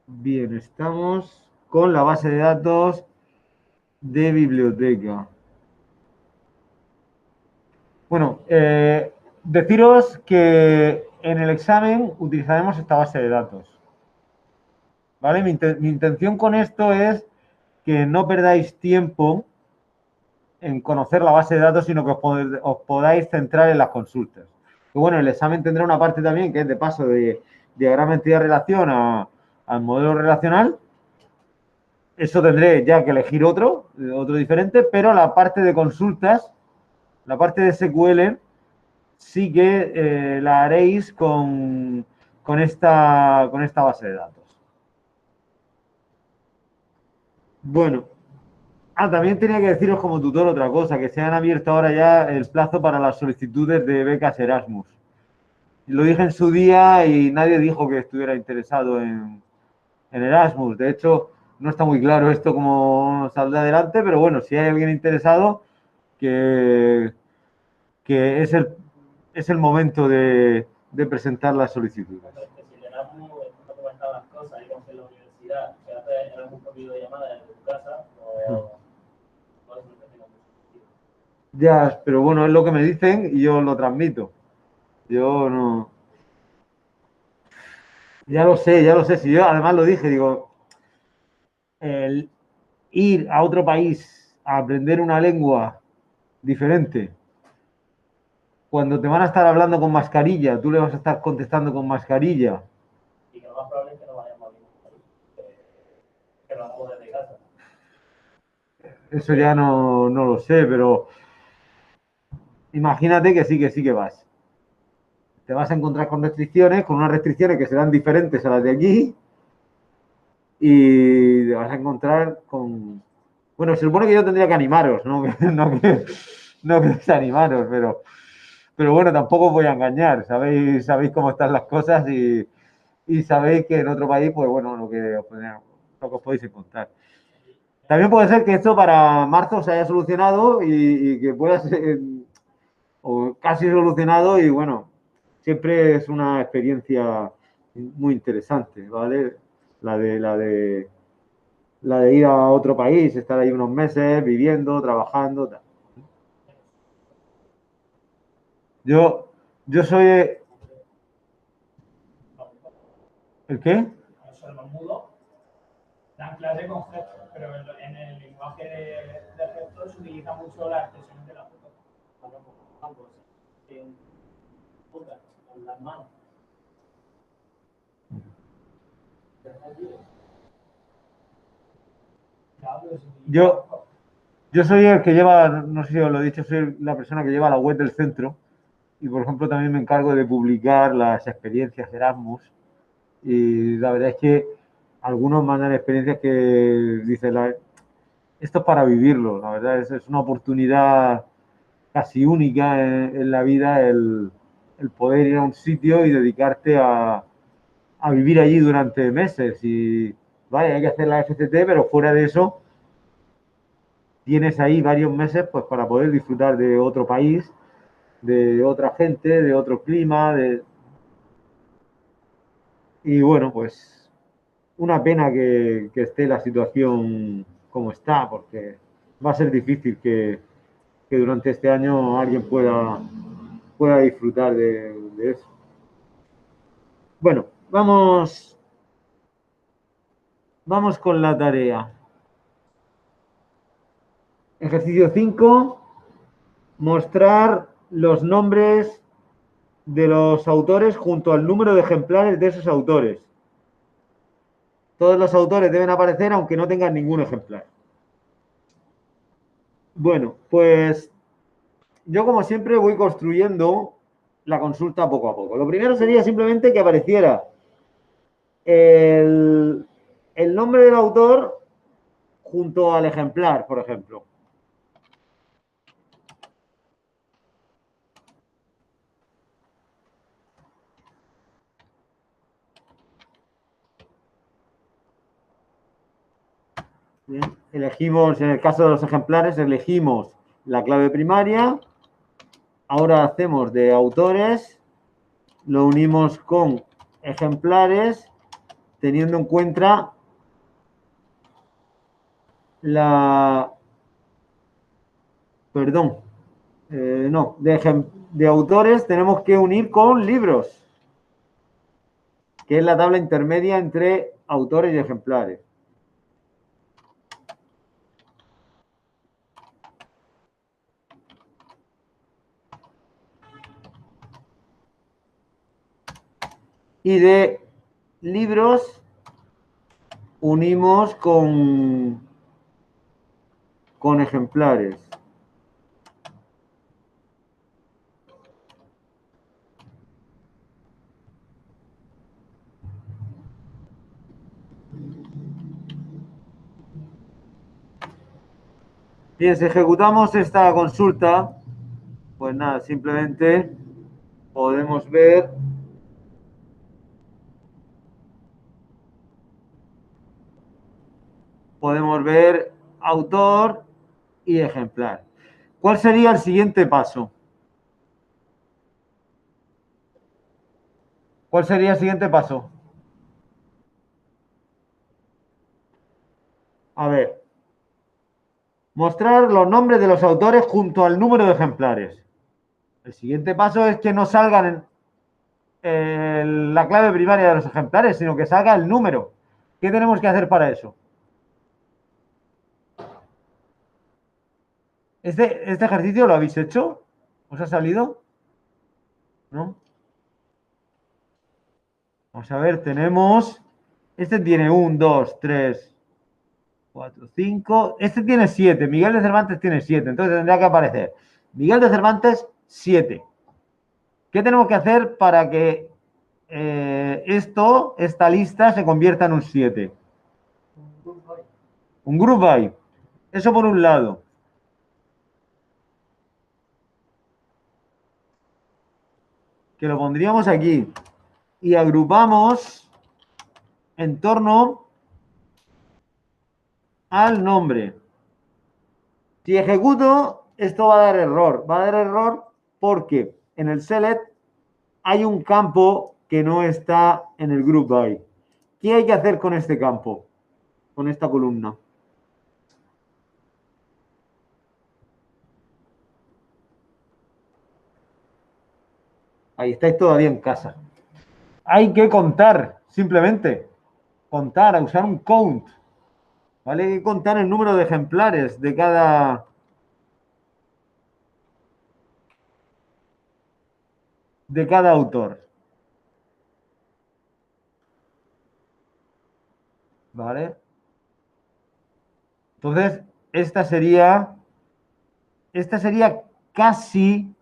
Bien, estamos con la base de datos de biblioteca. Bueno, deciros que en el examen utilizaremos esta base de datos. ¿Vale? Mi intención con esto es que no perdáis tiempo en conocer la base de datos, sino que os podáis centrar en las consultas. Y bueno, el examen tendrá una parte también que es de paso de diagrama entidad-relación al modelo relacional. Eso tendré ya que elegir otro diferente, pero la parte de consultas, la parte de SQL, sí que la haréis con esta base de datos. Bueno, también tenía que deciros como tutor otra cosa, que se han abierto ahora ya el plazo para las solicitudes de becas Erasmus. Lo dije en su día y nadie dijo que estuviera interesado en Erasmus. De hecho, no está muy claro esto cómo saldrá adelante, pero bueno, si hay alguien interesado, que, que es el momento de presentar las solicitudes. Si el Erasmus no comentar las cosas, digamos en la universidad, que hace Erasmus por videollamada desde tu casa, o no es lo que tenga mucho sentido. Ya, pero bueno, es lo que me dicen y yo lo transmito. Yo no. Ya lo sé, ya lo sé. Si yo además lo dije, digo, el ir a otro país a aprender una lengua diferente, cuando te van a estar hablando con mascarilla, tú le vas a estar contestando con mascarilla. Y que lo más probable es que no vayamos a ningún país, que lo hagamos desde casa. Eso ya no lo sé, pero imagínate que sí que vas. Te vas a encontrar con unas restricciones que serán diferentes a las de aquí, y te vas a encontrar con... Bueno, se supone que yo tendría que animaros, no que desanimaros, pero bueno, tampoco os voy a engañar. Sabéis cómo están las cosas y sabéis que en otro país, pues bueno, lo que os podéis encontrar. También puede ser que esto para marzo se haya solucionado y que pueda ser, o casi solucionado, y bueno, siempre es una experiencia muy interesante, ¿vale? La de ir a otro país, estar ahí unos meses viviendo, trabajando, tal. Yo, yo soy... ¿El qué? Son los mudos, dan clase con gestos, pero en el lenguaje de gestos se utiliza mucho la expresión de la foto. Ambos, en puntas, con las manos. Yo, yo soy el que lleva, no sé si os lo he dicho, soy la persona que lleva la web del centro y, por ejemplo, también me encargo de publicar las experiencias Erasmus. Y la verdad es que algunos mandan experiencias que dicen, esto es para vivirlo. La verdad es una oportunidad casi única en la vida el poder ir a un sitio y dedicarte a vivir allí durante meses. Y vale, hay que hacer la FCT, pero fuera de eso tienes ahí varios meses pues para poder disfrutar de otro país, de otra gente, de otro clima, y bueno, pues una pena que esté la situación como está, porque va a ser difícil que durante este año alguien pueda disfrutar de eso. Bueno, vamos con la tarea. Ejercicio 5: mostrar los nombres de los autores junto al número de ejemplares de esos autores. Todos los autores deben aparecer aunque no tengan ningún ejemplar. Bueno, pues yo como siempre voy construyendo la consulta poco a poco. Lo primero sería simplemente que apareciera el nombre del autor junto al ejemplar, por ejemplo. Bien. Elegimos, en el caso de los ejemplares, elegimos la clave primaria. Ahora hacemos de autores, lo unimos con ejemplares teniendo en cuenta la... Perdón. No, de autores tenemos que unir con libros, que es la tabla intermedia entre autores y ejemplares. Y de libros unimos con ejemplares. Bien, si ejecutamos esta consulta, pues nada, simplemente podemos ver autor y ejemplar. ¿Cuál sería el siguiente paso? ¿Cuál sería el siguiente paso? A ver, mostrar los nombres de los autores junto al número de ejemplares. El siguiente paso es que no salgan la clave primaria de los ejemplares, sino que salga el número. ¿Qué tenemos que hacer para eso? ¿Este ejercicio lo habéis hecho? ¿Os ha salido? ¿No? Vamos a ver, tenemos... Este tiene 1, 2, 3, 4, 5. Este tiene 7. Miguel de Cervantes tiene 7. Entonces tendría que aparecer Miguel de Cervantes, 7. ¿Qué tenemos que hacer para que esta lista se convierta en un 7? Un group by. Eso por un lado. Que lo pondríamos aquí. Y agrupamos en torno al nombre. Si ejecuto, esto va a dar error. Va a dar error porque en el select hay un campo que no está en el group by. ¿Qué hay que hacer con este campo? Con esta columna. Ahí estáis todavía en casa. Hay que contar, simplemente. Contar, usar un count. ¿Vale? Hay que contar el número de ejemplares de cada autor. ¿Vale? Entonces, esta sería casi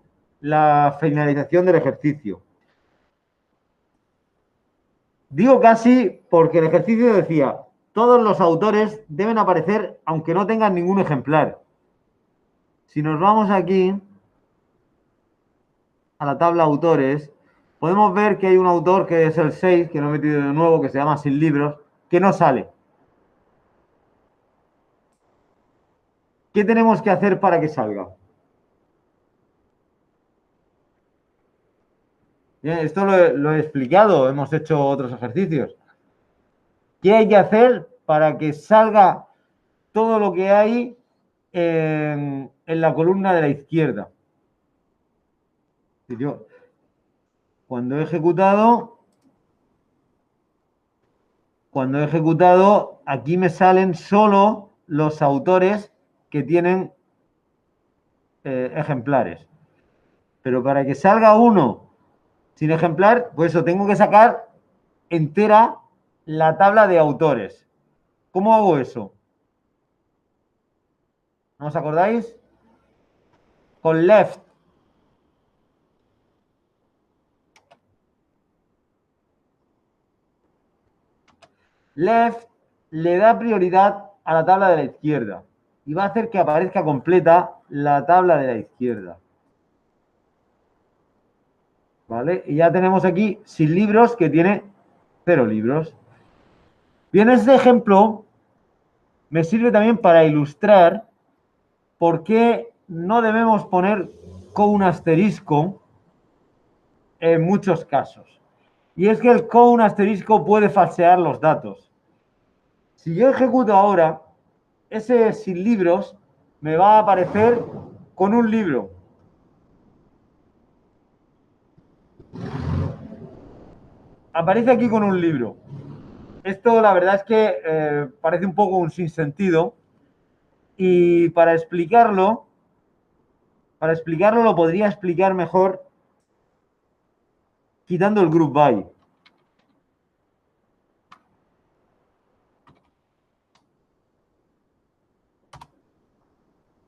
la finalización del ejercicio. Digo casi porque el ejercicio decía, todos los autores deben aparecer aunque no tengan ningún ejemplar. Si nos vamos aquí a la tabla autores, podemos ver que hay un autor que es el 6, que no he metido de nuevo, que se llama Sin Libros, que no sale. ¿Qué tenemos que hacer para que salga? Bien, esto lo he explicado, hemos hecho otros ejercicios. ¿Qué hay que hacer para que salga todo lo que hay en la columna de la izquierda? Yo, cuando he ejecutado, aquí me salen solo los autores que tienen ejemplares. Pero para que salga uno sin ejemplar, pues eso, tengo que sacar entera la tabla de autores. ¿Cómo hago eso? ¿No os acordáis? Con left. Left le da prioridad a la tabla de la izquierda y va a hacer que aparezca completa la tabla de la izquierda. ¿Vale? Y ya tenemos aquí Sin Libros, que tiene 0 libros. Bien, este ejemplo me sirve también para ilustrar por qué no debemos poner con un asterisco en muchos casos. Y es que el con asterisco puede falsear los datos. Si yo ejecuto ahora, ese sin libros me va a aparecer con un libro. Aparece aquí con un libro. Esto la verdad es que parece un poco un sinsentido. Y para explicarlo lo podría explicar mejor quitando el group by.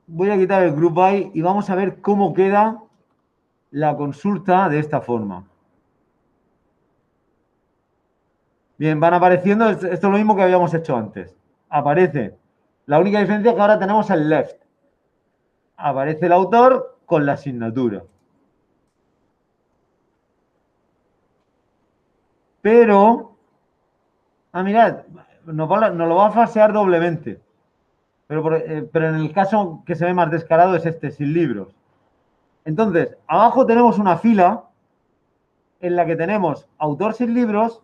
Voy a quitar el group by y vamos a ver cómo queda la consulta de esta forma. Bien, van apareciendo, esto es lo mismo que habíamos hecho antes. Aparece. La única diferencia es que ahora tenemos el left. Aparece el autor con la asignatura. Pero, mirad, nos lo va a falsear doblemente. Pero en el caso que se ve más descarado es este, sin libros. Entonces, abajo tenemos una fila en la que tenemos autor sin libros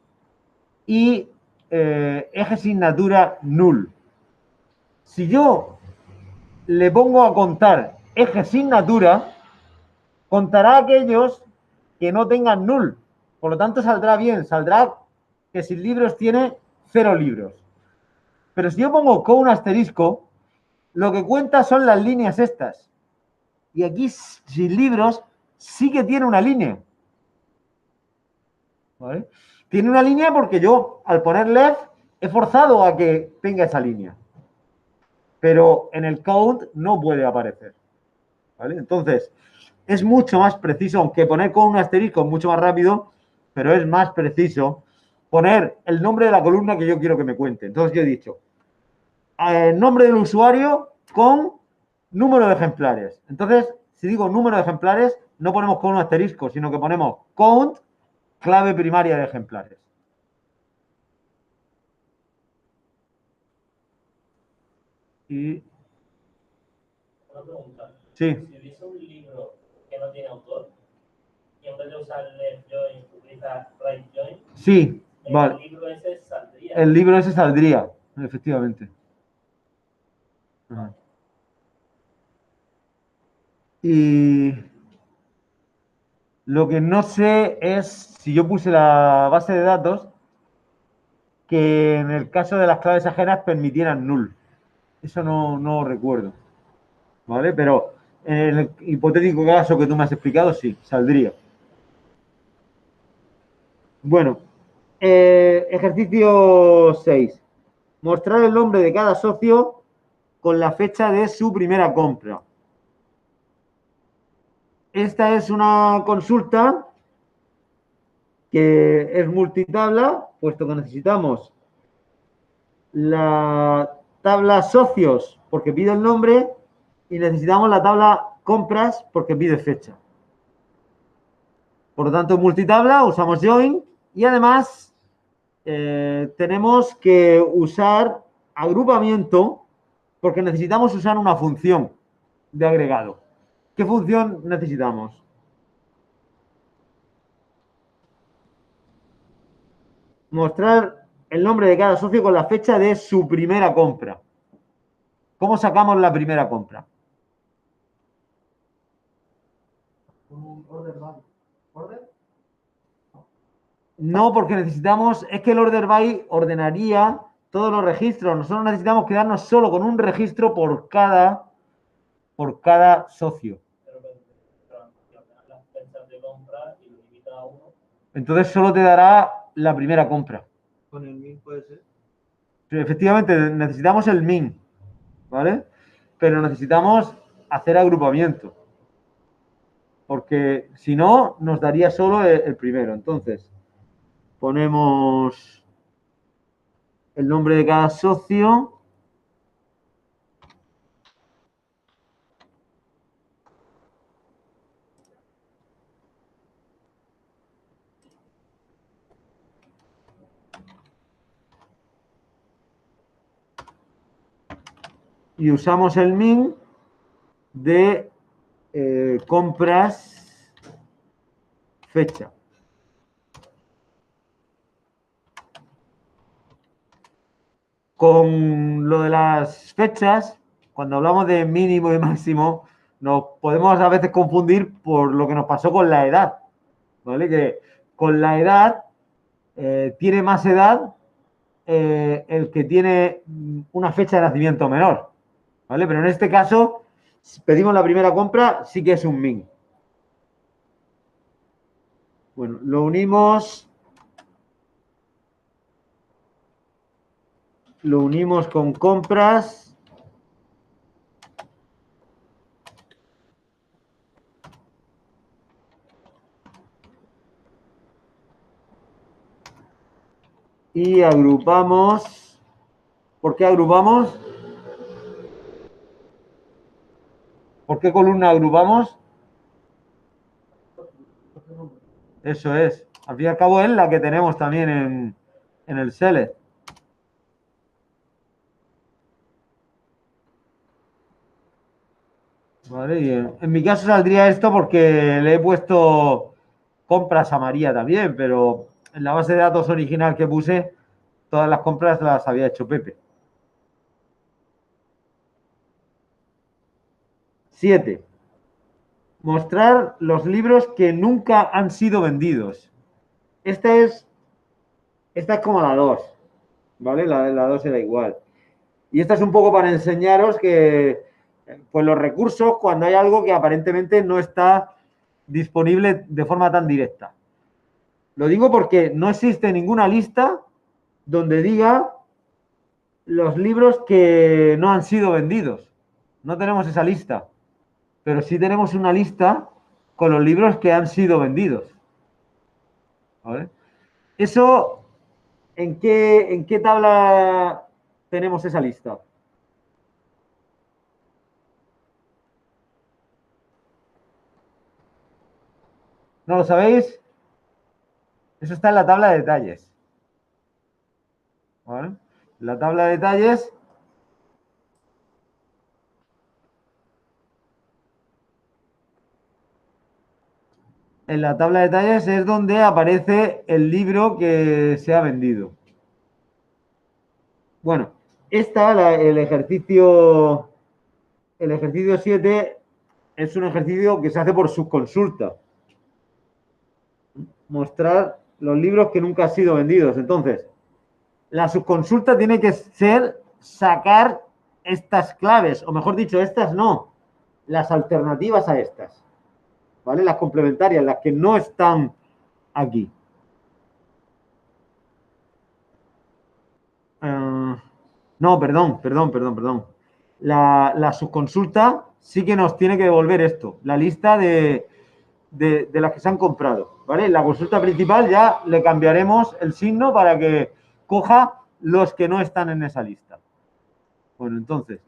y eje asignatura null. Si yo le pongo a contar eje asignatura, contará aquellos que no tengan null. Por lo tanto, saldrá bien, saldrá que sin libros tiene 0 libros. Pero si yo pongo con un asterisco, lo que cuenta son las líneas estas. Y aquí, sin libros, sí que tiene una línea. ¿Vale? Tiene una línea porque yo, al poner left, he forzado a que tenga esa línea. Pero en el count no puede aparecer. ¿Vale? Entonces, es mucho más preciso, aunque poner con un asterisco es mucho más rápido, pero es más preciso poner el nombre de la columna que yo quiero que me cuente. Entonces yo he dicho, el nombre del usuario con número de ejemplares. Entonces, si digo número de ejemplares, no ponemos con un asterisco, sino que ponemos count, clave primaria de ejemplares. Y... Una pregunta. Sí. Si hubiese un libro que no tiene autor, y en vez de usar left join, utiliza right join, sí, vale. El libro ese saldría. El libro ese saldría, efectivamente. Ajá. Y lo que no sé es si yo puse la base de datos que en el caso de las claves ajenas permitieran null. Eso no recuerdo. ¿Vale? Pero en el hipotético caso que tú me has explicado, sí, saldría. Bueno, ejercicio 6. Mostrar el nombre de cada socio con la fecha de su primera compra. Esta es una consulta que es multitabla, puesto que necesitamos la tabla socios porque pide el nombre y necesitamos la tabla compras porque pide fecha. Por lo tanto, multitabla, usamos join y además tenemos que usar agrupamiento porque necesitamos usar una función de agregado. ¿Qué función necesitamos? Mostrar el nombre de cada socio con la fecha de su primera compra. ¿Cómo sacamos la primera compra? Un order by. ¿Order? No, porque necesitamos, es que el order by ordenaría todos los registros. Nosotros necesitamos quedarnos solo con un registro por cada socio. Las fechas de compra y lo limita a uno. Entonces solo te dará la primera compra. Con el min puede ser. Efectivamente, necesitamos el min, ¿vale? Pero necesitamos hacer agrupamiento. Porque si no, nos daría solo el primero. Entonces, ponemos el nombre de cada socio. Y usamos el min de compras fecha. Con lo de las fechas, cuando hablamos de mínimo y máximo, nos podemos a veces confundir por lo que nos pasó con la edad, ¿vale? Que con la edad tiene más edad el que tiene una fecha de nacimiento menor, ¿vale? Pero en este caso, si pedimos la primera compra, sí que es un min. Bueno, lo unimos con compras. Y agrupamos. ¿Por qué agrupamos? ¿Por qué columna agrupamos? Eso es. Al fin y al cabo es la que tenemos también en el select. Vale, y en mi caso saldría esto porque le he puesto compras a María también, pero en la base de datos original que puse, todas las compras las había hecho Pepe. 7. Mostrar los libros que nunca han sido vendidos. Esta es como la 2, ¿vale? La 2 era igual. Y esta es un poco para enseñaros que pues los recursos, cuando hay algo que aparentemente no está disponible de forma tan directa. Lo digo porque no existe ninguna lista donde diga los libros que no han sido vendidos. No tenemos esa lista, pero sí tenemos una lista con los libros que han sido vendidos. ¿Vale? Eso, ¿en qué tabla tenemos esa lista? ¿No lo sabéis? Eso está en la tabla de detalles. ¿Vale? La tabla de detalles. En la tabla de detalles es donde aparece el libro que se ha vendido. Bueno, el ejercicio 7 es un ejercicio que se hace por subconsulta. Mostrar los libros que nunca han sido vendidos. Entonces, la subconsulta tiene que ser sacar estas claves, o mejor dicho, estas no, las alternativas a estas, ¿vale? Las complementarias, las que no están aquí. No, perdón. La subconsulta sí que nos tiene que devolver esto, la lista de las que se han comprado, ¿vale? La consulta principal ya le cambiaremos el signo para que coja los que no están en esa lista. Bueno, entonces,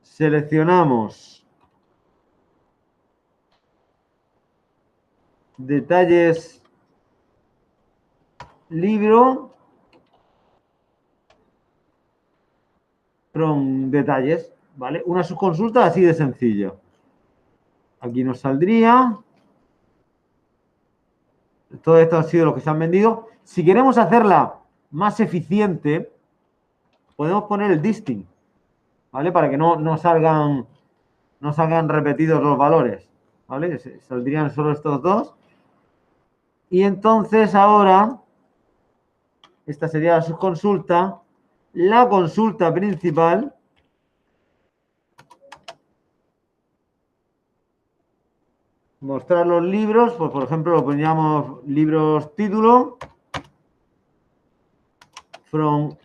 seleccionamos detalles libro from detalles, ¿vale? Una subconsulta así de sencilla. Aquí nos saldría. Todo esto ha sido lo que se han vendido. Si queremos hacerla más eficiente, podemos poner el distinct, ¿vale? Para que no salgan repetidos los valores, ¿vale? Saldrían solo estos dos. Y entonces ahora, esta sería la subconsulta. La consulta principal mostrar los libros, pues por ejemplo lo poníamos libros título, from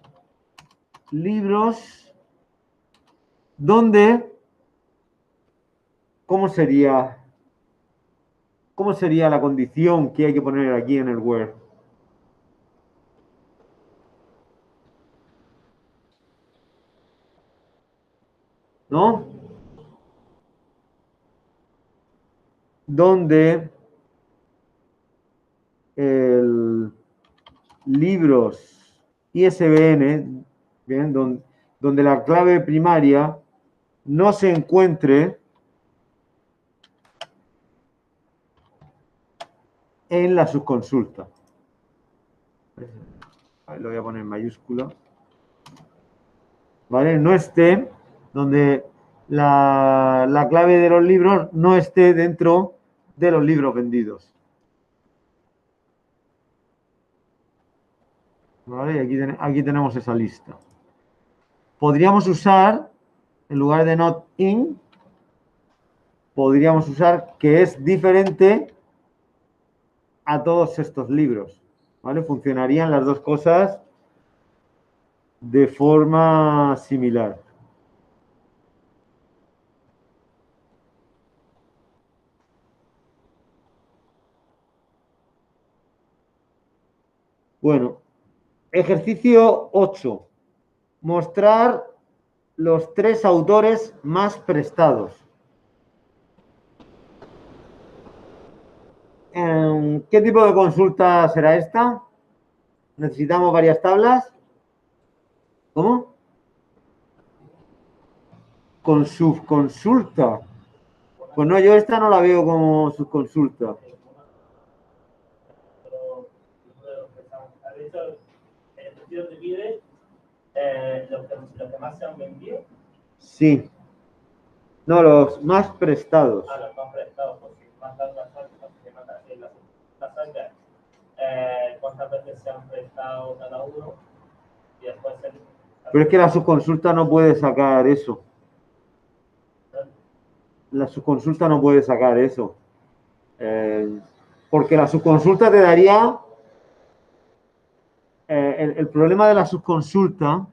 libros, donde, ¿cómo sería la condición que hay que poner aquí en el where? ¿No? Donde el libros ISBN, ¿bien? Donde la clave primaria no se encuentre en la subconsulta. lo voy a poner en mayúscula, ¿vale? No esté donde la clave de los libros no esté dentro de los libros vendidos. ¿Vale? Y aquí tenemos esa lista. Podríamos usar, en lugar de not in, podríamos usar que es diferente a todos estos libros. ¿Vale? Funcionarían las dos cosas de forma similar. Bueno, ejercicio 8. Mostrar los 3 autores más prestados. ¿Qué tipo de consulta será esta? ¿Necesitamos varias tablas? ¿Cómo? Con subconsulta. Pues no, yo esta no la veo como subconsulta. Pero has dicho, el ejercicio te pide los que más se han vendido. Sí. No, los más prestados. Los más prestados, porque más tablas altas, que más las altas, cuántas veces se han prestado cada uno y después Pero es que la subconsulta no puede sacar eso. La subconsulta no puede sacar eso. Porque la subconsulta te daría... el problema de la subconsulta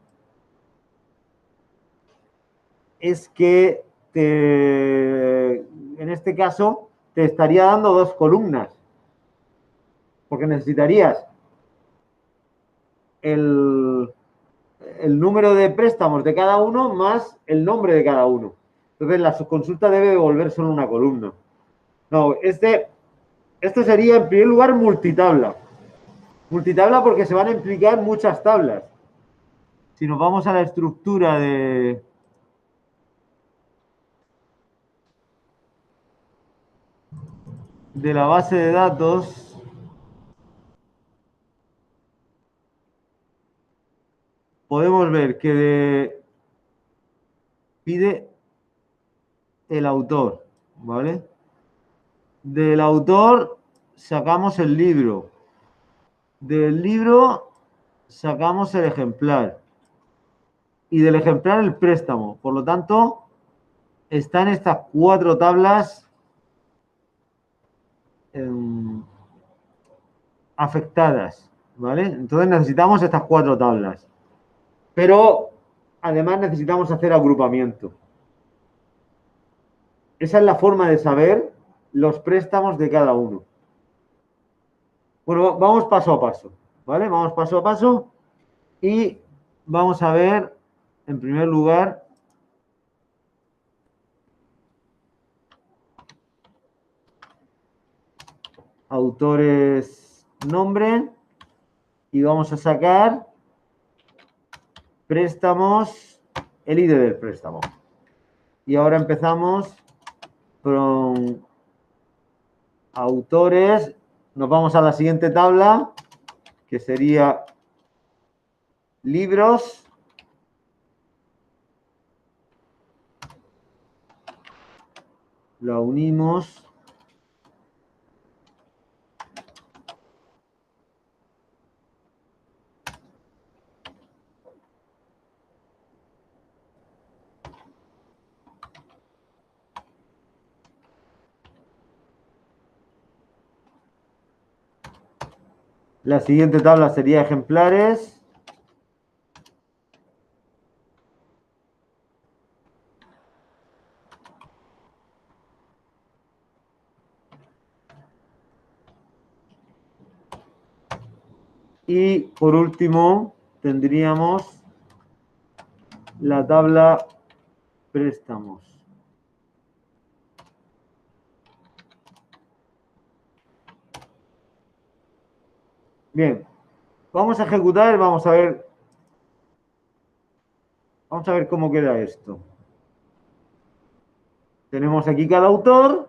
es que en este caso te estaría dando 2 columnas. Porque necesitarías el número de préstamos de cada uno más el nombre de cada uno. Entonces la subconsulta debe devolver solo una columna. No, esto sería en primer lugar multitabla. Multitabla porque se van a implicar muchas tablas. Si nos vamos a la estructura de la base de datos, podemos ver que pide el autor, ¿vale? Del autor sacamos el libro. Del libro sacamos el ejemplar. Y del ejemplar el préstamo. Por lo tanto, están estas 4 tablas afectadas, ¿vale? Entonces necesitamos estas 4 tablas. Pero además necesitamos hacer agrupamiento. Esa es la forma de saber los préstamos de cada uno. Bueno, vamos paso a paso, ¿vale? Vamos paso a paso y vamos a ver, en primer lugar, autores, nombre, y vamos a sacar préstamos, el ID del préstamo. Y ahora empezamos con autores. Nos vamos a la siguiente tabla, que sería libros. La unimos. La siguiente tabla sería ejemplares. Y por último tendríamos la tabla préstamos. Bien, vamos a ejecutar, vamos a ver cómo queda esto. Tenemos aquí cada autor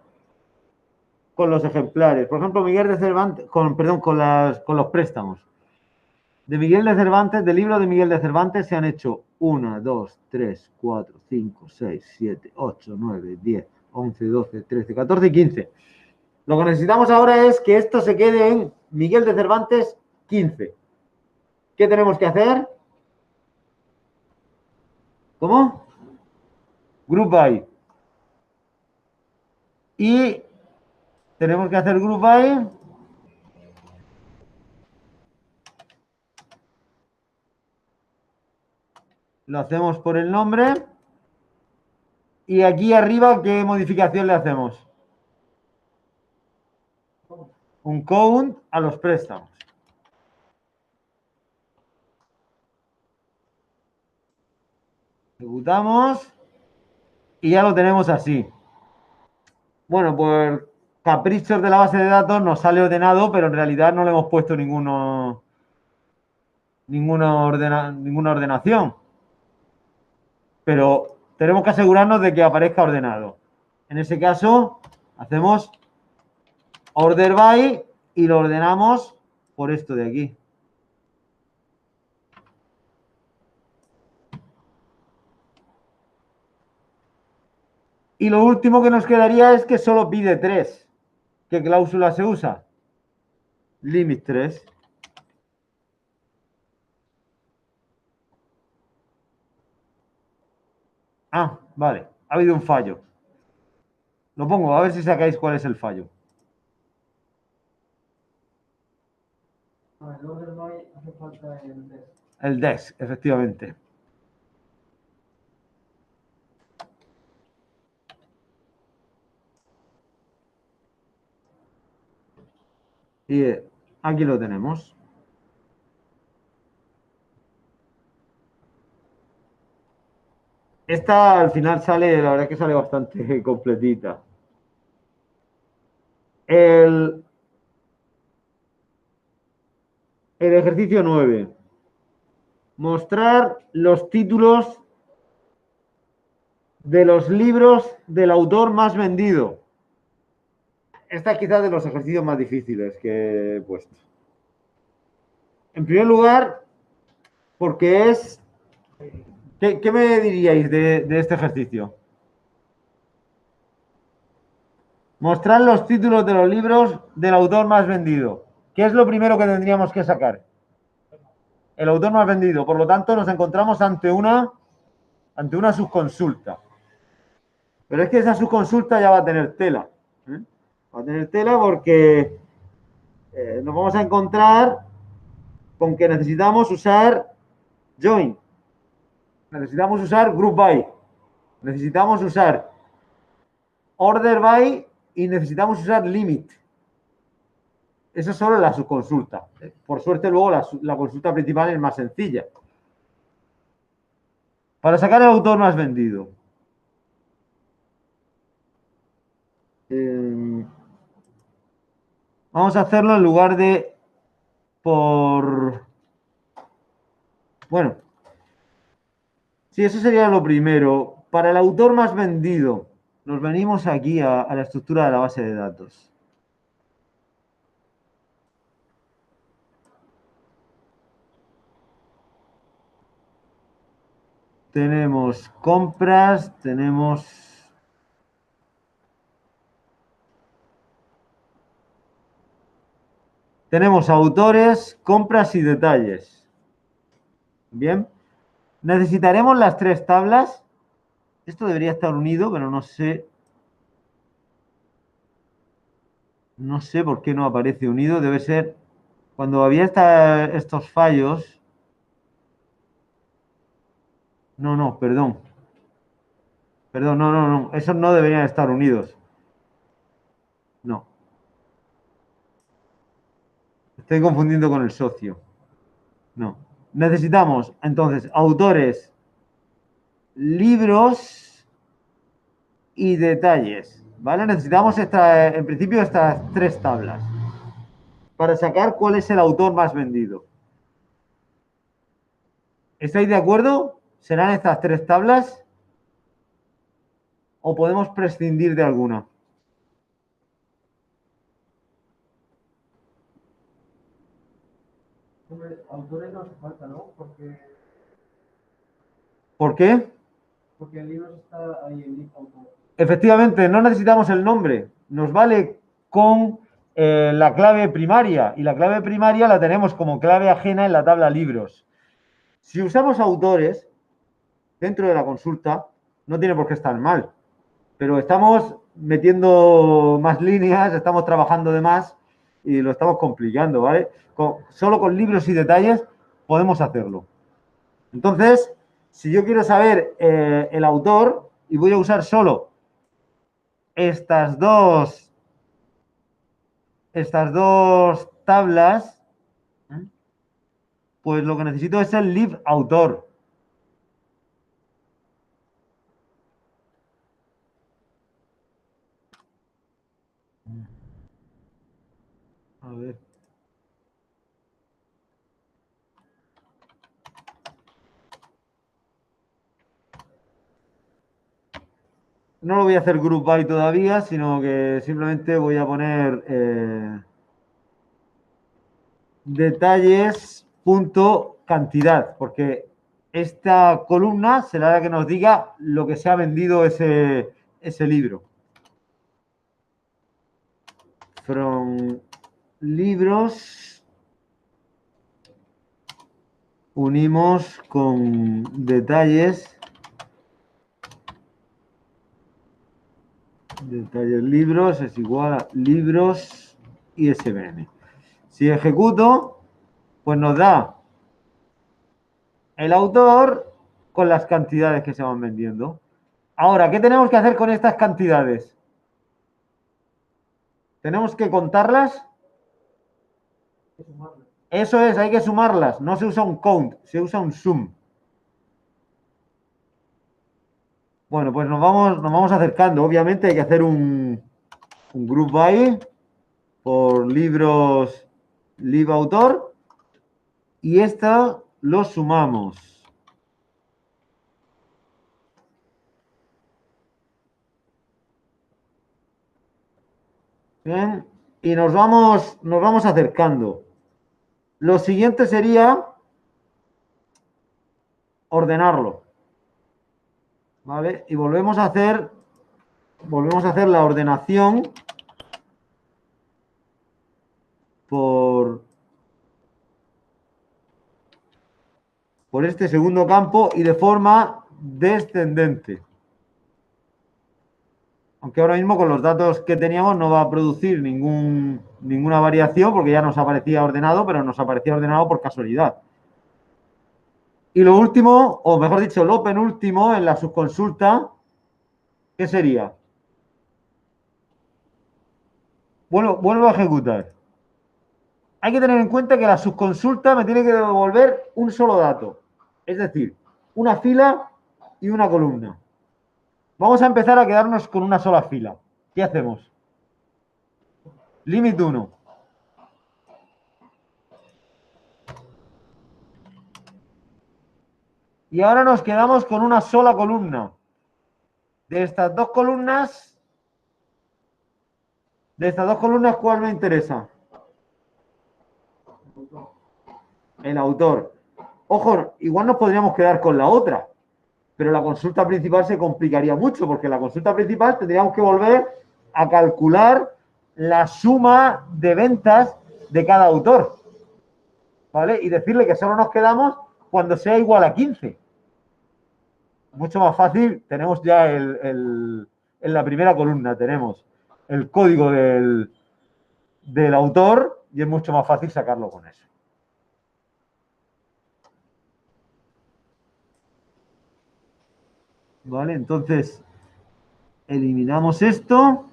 con los ejemplares. Por ejemplo, Miguel de Cervantes, con los préstamos. De Miguel de Cervantes, del libro de Miguel de Cervantes se han hecho 1, 2, 3, 4, 5, 6, 7, 8, 9, 10, 11, 12, 13, 14 y 15. Lo que necesitamos ahora es que esto se quede en Miguel de Cervantes 15. ¿Qué tenemos que hacer? ¿Cómo? Group by. Y tenemos que hacer group by. Lo hacemos por el nombre. Y aquí arriba, ¿qué modificación le hacemos? Un count a los préstamos. Ejecutamos y ya lo tenemos así. Bueno, por caprichos de la base de datos nos sale ordenado, pero en realidad no le hemos puesto ninguna ordenación. Pero tenemos que asegurarnos de que aparezca ordenado. En ese caso, hacemos order by y lo ordenamos por esto de aquí. Y lo último que nos quedaría es que solo pide 3. ¿Qué cláusula se usa? Limit 3. Ah, vale. Ha habido un fallo. Lo pongo, a ver si sacáis cuál es el fallo. El order by hace falta el des. El des, efectivamente. Y aquí lo tenemos. Esta al final sale, la verdad es que sale bastante completita. El ejercicio 9. Mostrar los títulos de los libros del autor más vendido. Esta es quizás de los ejercicios más difíciles que he puesto. En primer lugar, porque es... ¿Qué me diríais de este ejercicio? Mostrar los títulos de los libros del autor más vendido. ¿Qué es lo primero que tendríamos que sacar? El autor más vendido. Por lo tanto, nos encontramos ante una subconsulta. Pero es que esa subconsulta ya va a tener tela. Va a tener tela porque nos vamos a encontrar con que necesitamos usar join. Necesitamos usar group by. Necesitamos usar order by y necesitamos usar limit. Eso es solo la subconsulta. Por suerte, luego la consulta principal es más sencilla. Para sacar el autor más vendido. Vamos a hacerlo en lugar de por... Bueno. Sí, eso sería lo primero. Para el autor más vendido, nos venimos aquí a la estructura de la base de datos. Tenemos compras, tenemos autores, compras y detalles. Bien. Necesitaremos las 3 tablas. Esto debería estar unido, pero no sé. No sé por qué no aparece unido. Debe ser cuando había estos fallos. No, perdón. Perdón, no. Esos no deberían estar unidos. No. Estoy confundiendo con el socio. No. Necesitamos, entonces, autores, libros y detalles. ¿Vale? Necesitamos, en principio, estas 3 tablas para sacar cuál es el autor más vendido. ¿Estáis de acuerdo? ¿Serán estas 3 tablas? ¿O podemos prescindir de alguna? Autores no hace falta, ¿no? ¿Por qué? Porque el libro está ahí en autor. Efectivamente, no necesitamos el nombre. Nos vale con la clave primaria. Y la clave primaria la tenemos como clave ajena en la tabla libros. Si usamos autores dentro de la consulta, no tiene por qué estar mal. Pero estamos metiendo más líneas, estamos trabajando de más y lo estamos complicando, ¿vale? Solo con libros y detalles podemos hacerlo. Entonces, si yo quiero saber el autor y voy a usar solo estas dos tablas, pues lo que necesito es el lib autor. A ver. No lo voy a hacer group by todavía, sino que simplemente voy a poner detalles.cantidad, porque esta columna será la que nos diga lo que se ha vendido ese libro. From libros unimos con detalles libros es igual a libros ISBN. Si ejecuto, pues nos da el autor con las cantidades que se van vendiendo. Ahora, ¿qué tenemos que hacer con estas cantidades? ¿Tenemos que contarlas? Eso es, hay que sumarlas. No se usa un count, se usa un sum. Bueno, pues nos vamos acercando. Obviamente hay que hacer un group by por libros, lib autor. Y esta lo sumamos. Bien, y nos vamos acercando. Lo siguiente sería ordenarlo. ¿Vale? Y volvemos a hacer la ordenación por este segundo campo y de forma descendente. Aunque ahora mismo con los datos que teníamos no va a producir ninguna variación porque ya nos aparecía ordenado, pero nos aparecía ordenado por casualidad. Y lo último, o mejor dicho, lo penúltimo en la subconsulta, ¿qué sería? Vuelvo a ejecutar. Hay que tener en cuenta que la subconsulta me tiene que devolver un solo dato. Es decir, una fila y una columna. Vamos a empezar a quedarnos con una sola fila. ¿Qué hacemos? Limit 1. Y ahora nos quedamos con una sola columna. De estas dos columnas, ¿cuál me interesa? El autor. Ojo, igual nos podríamos quedar con la otra, pero la consulta principal se complicaría mucho, porque en la consulta principal tendríamos que volver a calcular la suma de ventas de cada autor, ¿vale? Y decirle que solo nos quedamos cuando sea igual a 15. Mucho más fácil, tenemos ya en la primera columna, tenemos el código del autor y es mucho más fácil sacarlo con eso. ¿Vale? Entonces, eliminamos esto.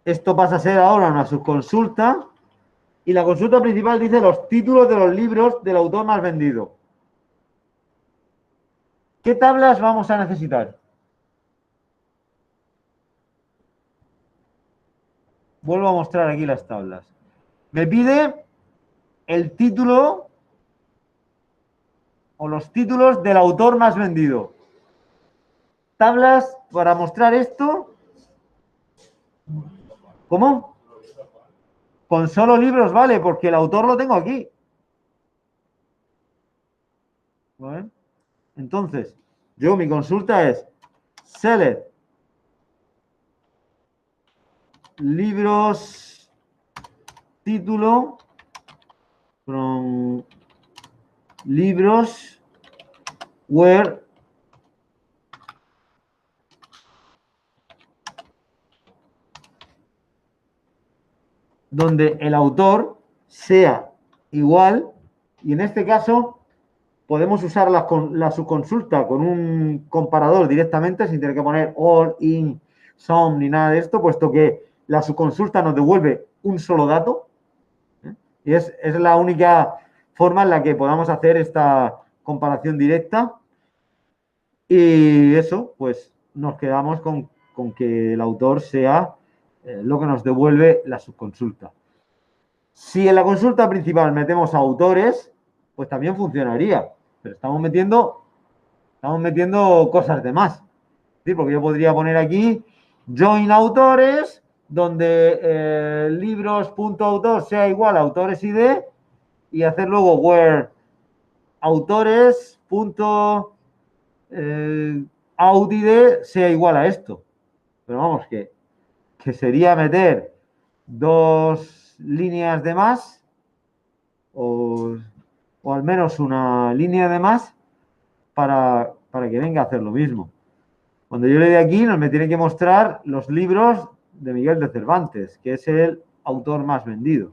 Esto pasa a ser ahora una subconsulta. Y la consulta principal dice los títulos de los libros del autor más vendido. ¿Qué tablas vamos a necesitar? Vuelvo a mostrar aquí las tablas. Me pide el título o los títulos del autor más vendido. Tablas para mostrar esto. ¿Cómo? Con solo libros vale, porque el autor lo tengo aquí. ¿Vale? Entonces, mi consulta es select libros título from libros where donde el autor sea igual, y en este caso podemos usar la subconsulta con un comparador directamente sin tener que poner all, in, some ni nada de esto, puesto que la subconsulta nos devuelve un solo dato, ¿eh? Y es la única forma en la que podamos hacer esta comparación directa. Y eso, pues nos quedamos con que el autor sea lo que nos devuelve la subconsulta. Si en la consulta principal metemos autores, pues también funcionaría, pero estamos metiendo cosas de más. ¿Sí? Porque yo podría poner aquí join autores, donde libros.autor sea igual a autores ID, y hacer luego where autores out ID sea igual a esto. Pero vamos, que sería meter 2 líneas de más, o al menos una línea de más, para que venga a hacer lo mismo. Cuando yo le dé aquí, me tiene que mostrar los libros de Miguel de Cervantes, que es el autor más vendido.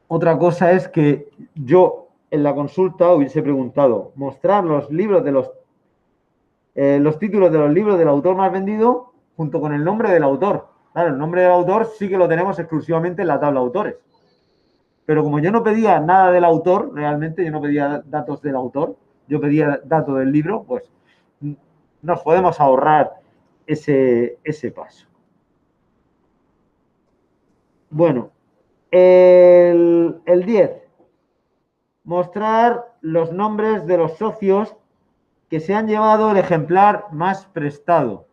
Otra cosa es que yo en la consulta hubiese preguntado mostrar los libros de los títulos de los libros del autor más vendido junto con el nombre del autor. Claro, el nombre del autor sí que lo tenemos exclusivamente en la tabla autores. Pero como yo no pedía nada del autor, realmente yo no pedía datos del autor, yo pedía datos del libro, pues nos podemos ahorrar ese paso. Bueno, el 10. Mostrar los nombres de los socios que se han llevado el ejemplar más prestado.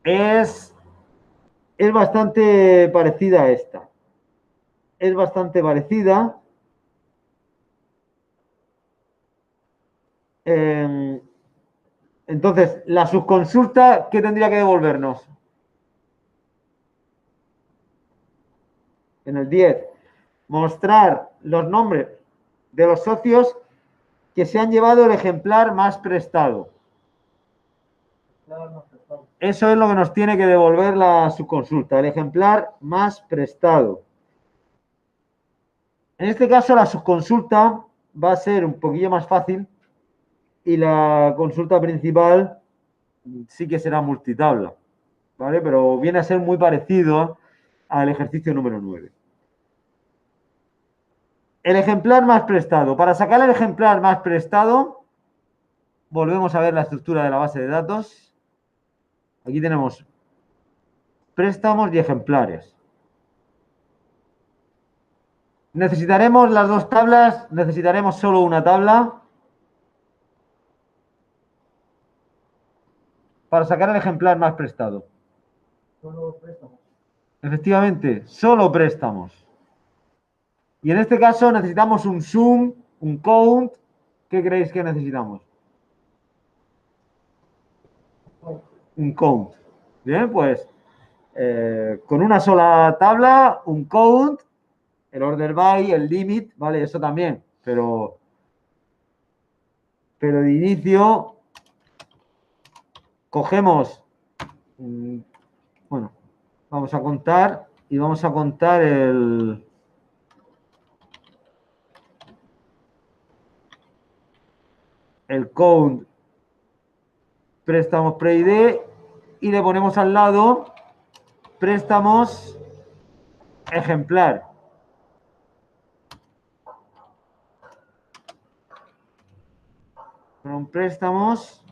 Es bastante parecida a esta. Es bastante parecida. Entonces, la subconsulta, ¿qué tendría que devolvernos? En el 10, mostrar los nombres de los socios que se han llevado el ejemplar más prestado. Eso es lo que nos tiene que devolver la subconsulta, el ejemplar más prestado. En este caso, la subconsulta va a ser un poquillo más fácil y la consulta principal sí que será multitabla, ¿vale? Pero viene a ser muy parecido al ejercicio número 9. El ejemplar más prestado. Para sacar el ejemplar más prestado, volvemos a ver la estructura de la base de datos. Aquí tenemos préstamos y ejemplares. ¿Necesitaremos las dos tablas? ¿Necesitaremos solo una tabla? Para sacar el ejemplar más prestado. Solo préstamos. Efectivamente, solo préstamos. Y en este caso necesitamos un sum, un count. ¿Qué creéis que necesitamos? Un count. Bien, pues con una sola tabla, un count, el order by, el limit, ¿vale? Eso también, pero de inicio cogemos, bueno, vamos a contar y vamos a contar el count préstamos pre-ID y le ponemos al lado préstamos ejemplar. Con préstamos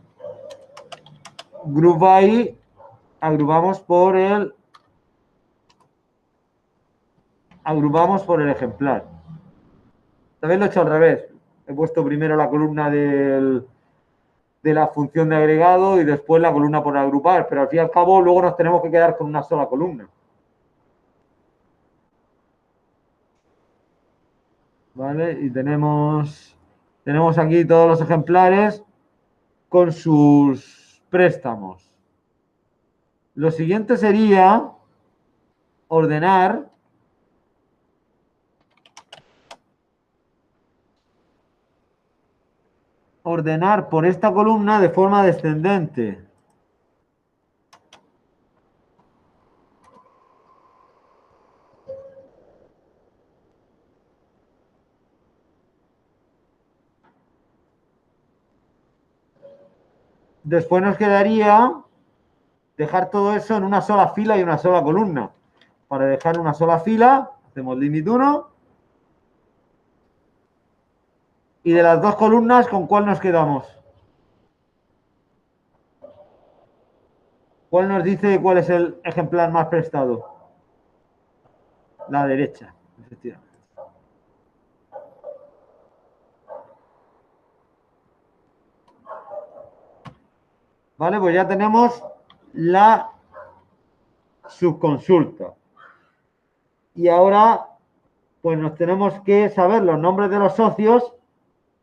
group by, agrupamos por el ejemplar. También lo he hecho al revés. He puesto primero la columna del de la función de agregado y después la columna por agrupar, pero al fin y al cabo luego nos tenemos que quedar con una sola columna. ¿Vale? Y tenemos aquí todos los ejemplares con sus préstamos. Lo siguiente sería ordenar por esta columna de forma descendente. Después nos quedaría dejar todo eso en una sola fila y una sola columna. Para dejar una sola fila, hacemos limit 1. Y de las dos columnas, ¿con cuál nos quedamos? ¿Cuál nos dice cuál es el ejemplar más prestado? La derecha, efectivamente. Vale, pues ya tenemos la subconsulta. Y ahora, pues nos tenemos que saber los nombres de los socios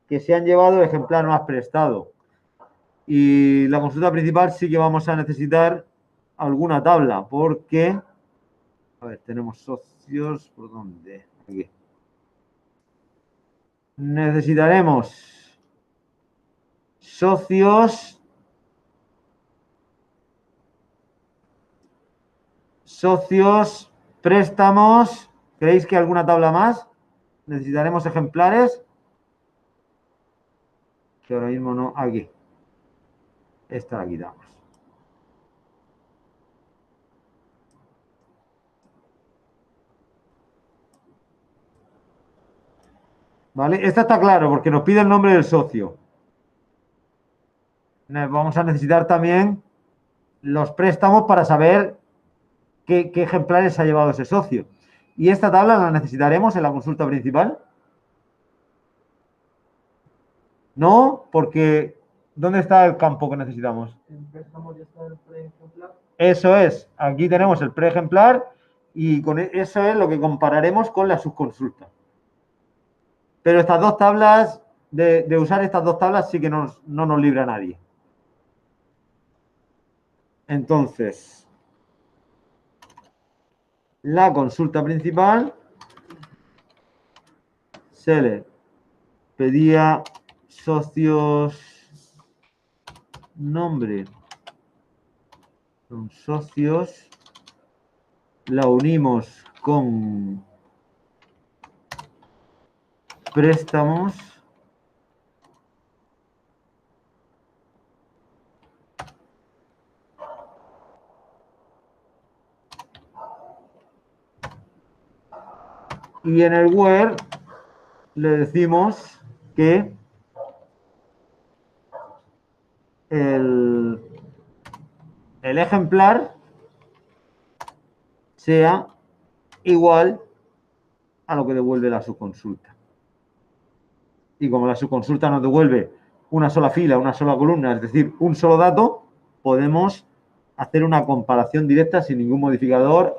que se han llevado el ejemplar más prestado. Y la consulta principal sí que vamos a necesitar alguna tabla, porque, a ver, tenemos socios, ¿por dónde? Aquí. Necesitaremos socios préstamos. ¿Creéis que alguna tabla más? Necesitaremos ejemplares. Que ahora mismo no. Aquí. Esta la quitamos. ¿Vale? Esta está claro porque nos pide el nombre del socio. Vamos a necesitar también los préstamos para saber qué ejemplares ha llevado ese socio. ¿Y esta tabla la necesitaremos en la consulta principal? No, porque ¿dónde está el campo que necesitamos? En préstamo ya está el preejemplar. Eso es, aquí tenemos el preejemplar y con eso es lo que compararemos con la subconsulta. Pero estas dos tablas, de usar estas dos tablas sí que no nos libra nadie. Entonces, la consulta principal se le pedía socios, nombre, son socios, la unimos con préstamos y en el where le decimos que el ejemplar sea igual a lo que devuelve la subconsulta. Y como la subconsulta nos devuelve una sola fila, una sola columna, es decir, un solo dato, podemos hacer una comparación directa sin ningún modificador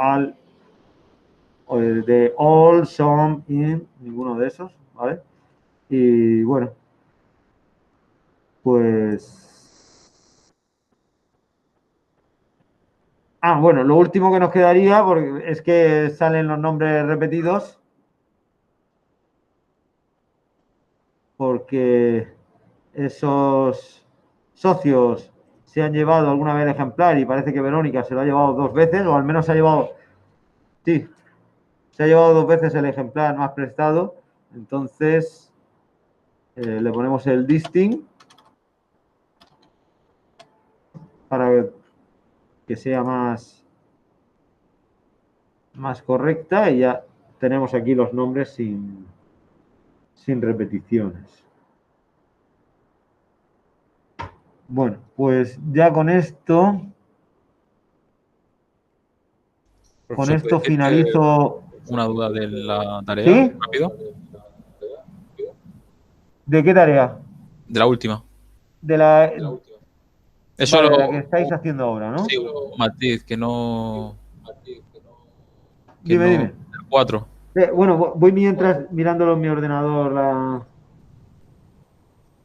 de all, some, in, ninguno de esos, ¿vale? Y bueno, pues... bueno, lo último que nos quedaría porque es que salen los nombres repetidos. Porque esos socios se han llevado alguna vez el ejemplar y parece que Verónica se lo ha llevado 2 veces, o al menos se ha llevado, sí, se ha llevado 2 veces el ejemplar más prestado. Entonces, le ponemos el distinct para que sea más correcta y ya tenemos aquí los nombres sin repeticiones. Bueno, pues ya con esto finalizo. Una duda de la tarea, ¿Sí? rápido. ¿De qué tarea? De la última. De la, Eso vale, de lo, la que estáis haciendo ahora, ¿no? sí, un matiz, que no, Dime, dime. el 4. Bueno, voy mientras mirándolo en mi ordenador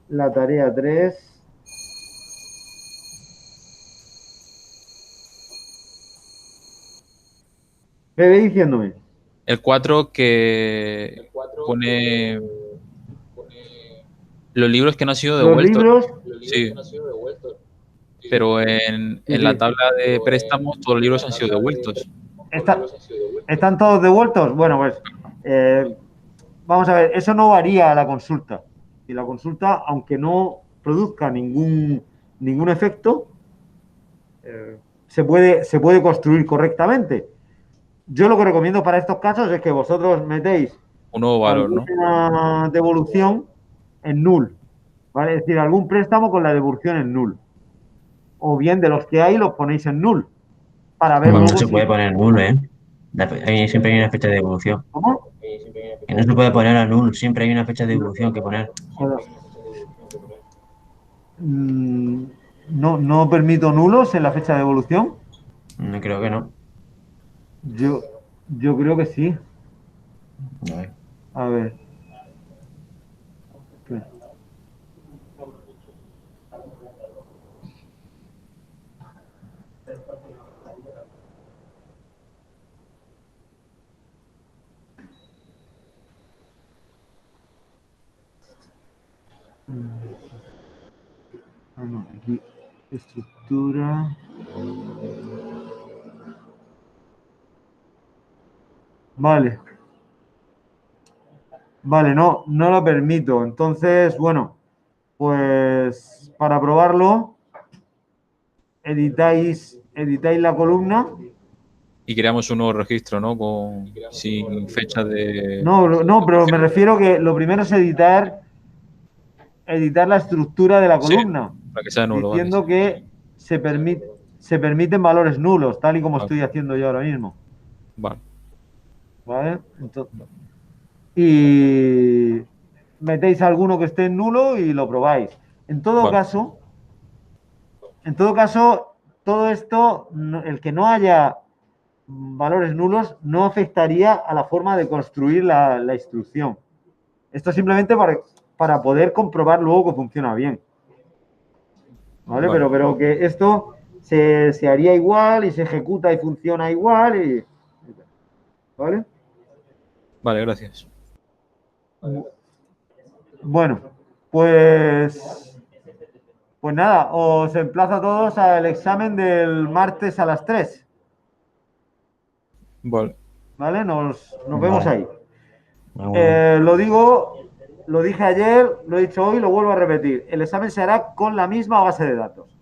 la tarea 3. Ve diciéndome. El 4 que pone los libros que no han sido Los devueltos. libros, Sí, pero en la sí. tabla de préstamos todos los libros han sido devueltos. Está- ¿Están todos devueltos? Bueno, pues vamos a ver, eso no varía a la consulta. Y la consulta, aunque no produzca ningún efecto, se puede construir correctamente. Yo lo que recomiendo para estos casos es que vosotros metéis Un nuevo valor, ¿no? alguna devolución en null, ¿vale? Es decir, algún préstamo con la devolución en null. O bien de los que hay los ponéis en null para ver No luego se si... puede poner null, ¿eh? Siempre hay una fecha de devolución. ¿Cómo? Que no se puede poner a null, siempre hay una fecha de devolución que poner. Joder. No permito nulos en la fecha de devolución. No creo que no. Yo creo que sí. A ver. A ver. Espera. No, aquí estructura. Vale. Vale, no lo permito. Entonces, bueno, pues para probarlo, editáis la columna. Y creamos un nuevo registro, ¿no? Sin fecha de... No, pero me refiero que lo primero es editar la estructura de la Sí, columna, para que sea nulo, vale. diciendo que se permiten valores nulos, tal y como Vale. estoy haciendo yo ahora mismo. Vale. ¿Vale? Entonces, y metéis alguno que esté en nulo y lo probáis. En todo Vale. caso, todo esto, el que no haya valores nulos, no afectaría a la forma de construir la instrucción. Esto simplemente para poder comprobar luego que funciona bien. ¿Vale? Vale. Pero que esto se haría igual y se ejecuta y funciona igual. ¿Vale? Vale, gracias. Bueno, pues nada, os emplazo a todos al examen del martes a las 3. Vale. ¿Vale? Nos vemos ahí. Bueno. Lo dije ayer, lo he dicho hoy, lo vuelvo a repetir. El examen se hará con la misma base de datos.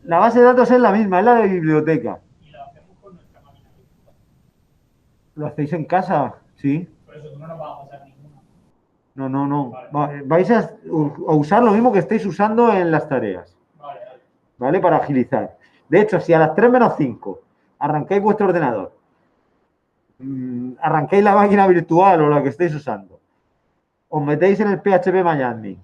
La base de datos es la misma, es la de biblioteca. Y lo hacemos con nuestra máquina virtual. ¿Lo hacéis en casa? Sí. Por eso tú no nos vas a pasar ninguna. No. Vais a usar lo mismo que estáis usando en las tareas. Vale. ¿Vale? Para agilizar. De hecho, si a las 3 menos 5 arrancáis vuestro ordenador, arrancáis la máquina virtual o la que estéis usando, os metéis en el PHP MyAdmin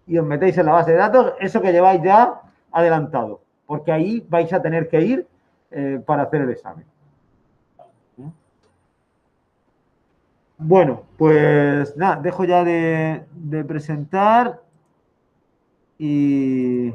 y os metéis en la base de datos, eso que lleváis ya adelantado, porque ahí vais a tener que ir para hacer el examen. Bueno, pues nada, dejo ya de presentar y